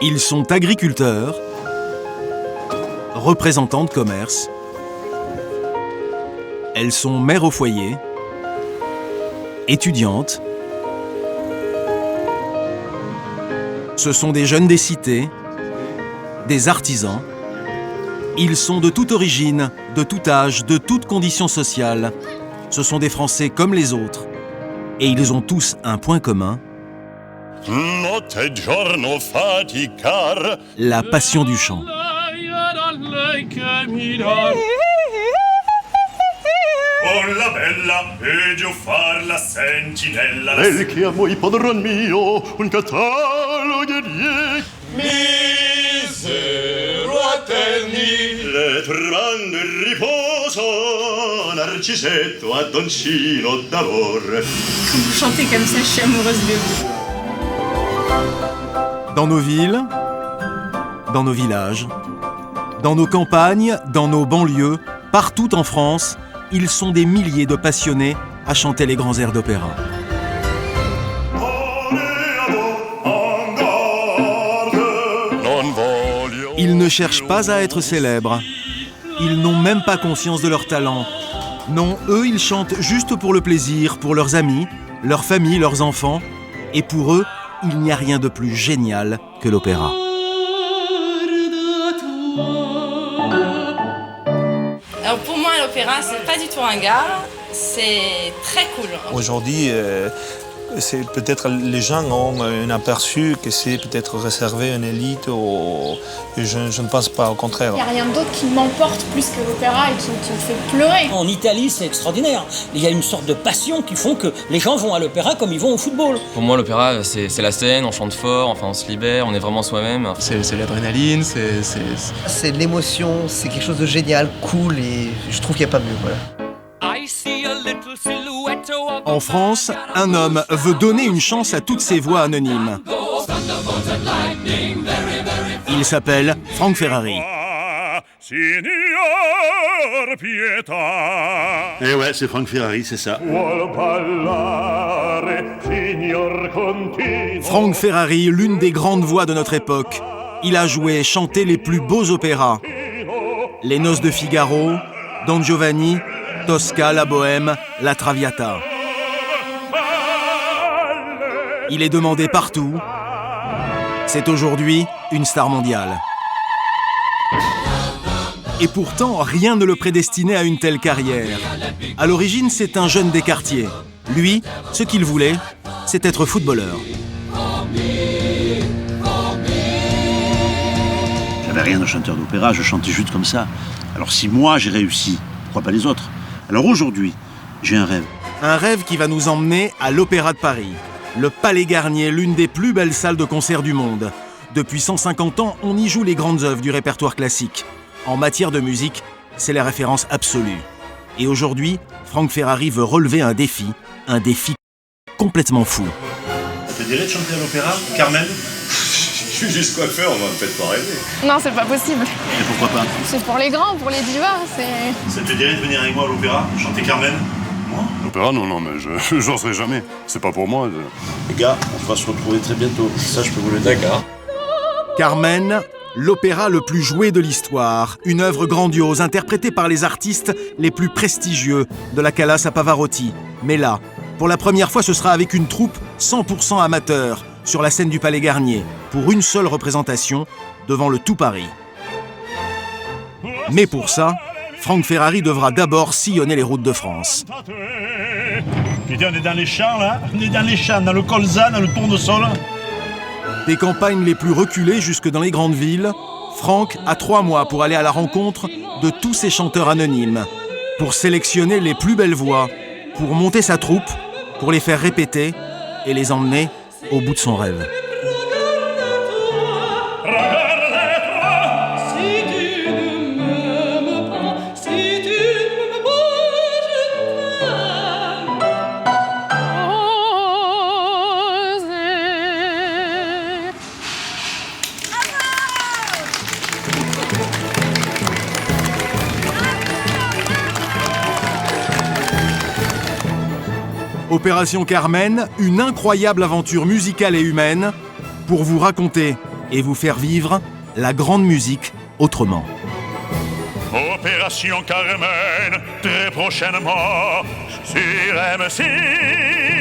Ils sont agriculteurs, représentants de commerce. Elles sont mères au foyer, étudiantes. Ce sont des jeunes des cités, des artisans. Ils sont de toute origine, de tout âge, de toute condition sociale. Ce sont des Français comme les autres. Et ils ont tous un point commun. La passion du chant. Oh la bella, e giù far la sentinella. Lei che amo i padron mio, un catalogo di Misero attendi. le trovando il riposo, Narcisetto a Doncino d'amor. Vous chantez comme ça, je suis amoureuse de vous. Dans nos villes, dans nos villages, dans nos campagnes, dans nos banlieues, partout en France, ils sont des milliers de passionnés à chanter les grands airs d'opéra. Ils ne cherchent pas à être célèbres. Ils n'ont même pas conscience de leur talent. Non, eux, ils chantent juste pour le plaisir, pour leurs amis, leur famille, leurs enfants. Et pour eux, il n'y a rien de plus génial que l'opéra. Alors pour moi, l'opéra, c'est pas du tout un gars, c'est très cool. Aujourd'hui, c'est peut-être les gens ont un aperçu que c'est peut-être réservé à une élite. Je ne pense pas, au contraire. Il n'y a rien d'autre qui m'emporte plus que l'opéra et qui me fait pleurer. En Italie, c'est extraordinaire. Il y a une sorte de passion qui font que les gens vont à l'opéra comme ils vont au football. Pour moi, l'opéra, c'est la scène, on chante fort, enfin, on se libère, on est vraiment soi-même. C'est l'adrénaline, c'est l'émotion, c'est quelque chose de génial, cool, et je trouve qu'il n'y a pas mieux, voilà. En France, un homme veut donner une chance à toutes ces voix anonymes. Il s'appelle Franck Ferrari. Eh ouais, c'est Franck Ferrari, c'est ça. Franck Ferrari, l'une des grandes voix de notre époque. Il a joué et chanté les plus beaux opéras. Les Noces de Figaro, Don Giovanni, Tosca, la Bohème, la Traviata. Il est demandé partout. C'est aujourd'hui une star mondiale. Et pourtant, rien ne le prédestinait à une telle carrière. À l'origine, c'est un jeune des quartiers. Lui, ce qu'il voulait, c'est être footballeur. J'avais rien de chanteur d'opéra, je chantais juste comme ça. Alors si moi j'ai réussi, pourquoi pas les autres? Alors aujourd'hui, j'ai un rêve. Un rêve qui va nous emmener à l'Opéra de Paris. Le Palais Garnier, l'une des plus belles salles de concert du monde. Depuis 150 ans, on y joue les grandes œuvres du répertoire classique. En matière de musique, c'est la référence absolue. Et aujourd'hui, Franck Ferrari veut relever un défi complètement fou. Ça te dirait de chanter à l'opéra, Carmen? Je suis juste coiffeur, on va peut-être pas rêver. Non, c'est pas possible. Et pourquoi pas? C'est pour les grands, pour les divas, c'est... Ça te dirait de venir avec moi à l'opéra, chanter Carmen? Moi? L'opéra, non, mais j'en serai jamais. C'est pas pour moi. Les gars, on va se retrouver très bientôt. Ça, je peux vous le dire. D'accord. Carmen, l'opéra le plus joué de l'histoire. Une œuvre grandiose, interprétée par les artistes les plus prestigieux, de la Callas à Pavarotti. Mais là, pour la première fois, ce sera avec une troupe 100% amateur, sur la scène du Palais Garnier, pour une seule représentation, devant le tout Paris. Mais pour ça, Franck Ferrari devra d'abord sillonner les routes de France. Putain, on est dans les champs, là. On est dans les champs, dans le colza, dans le tournesol. Des campagnes les plus reculées jusque dans les grandes villes, Franck a 3 mois pour aller à la rencontre de tous ces chanteurs anonymes, pour sélectionner les plus belles voix, pour monter sa troupe, pour les faire répéter et les emmener au bout de son rêve. Opération Carmen, une incroyable aventure musicale et humaine pour vous raconter et vous faire vivre la grande musique autrement. Opération Carmen, très prochainement sur M6.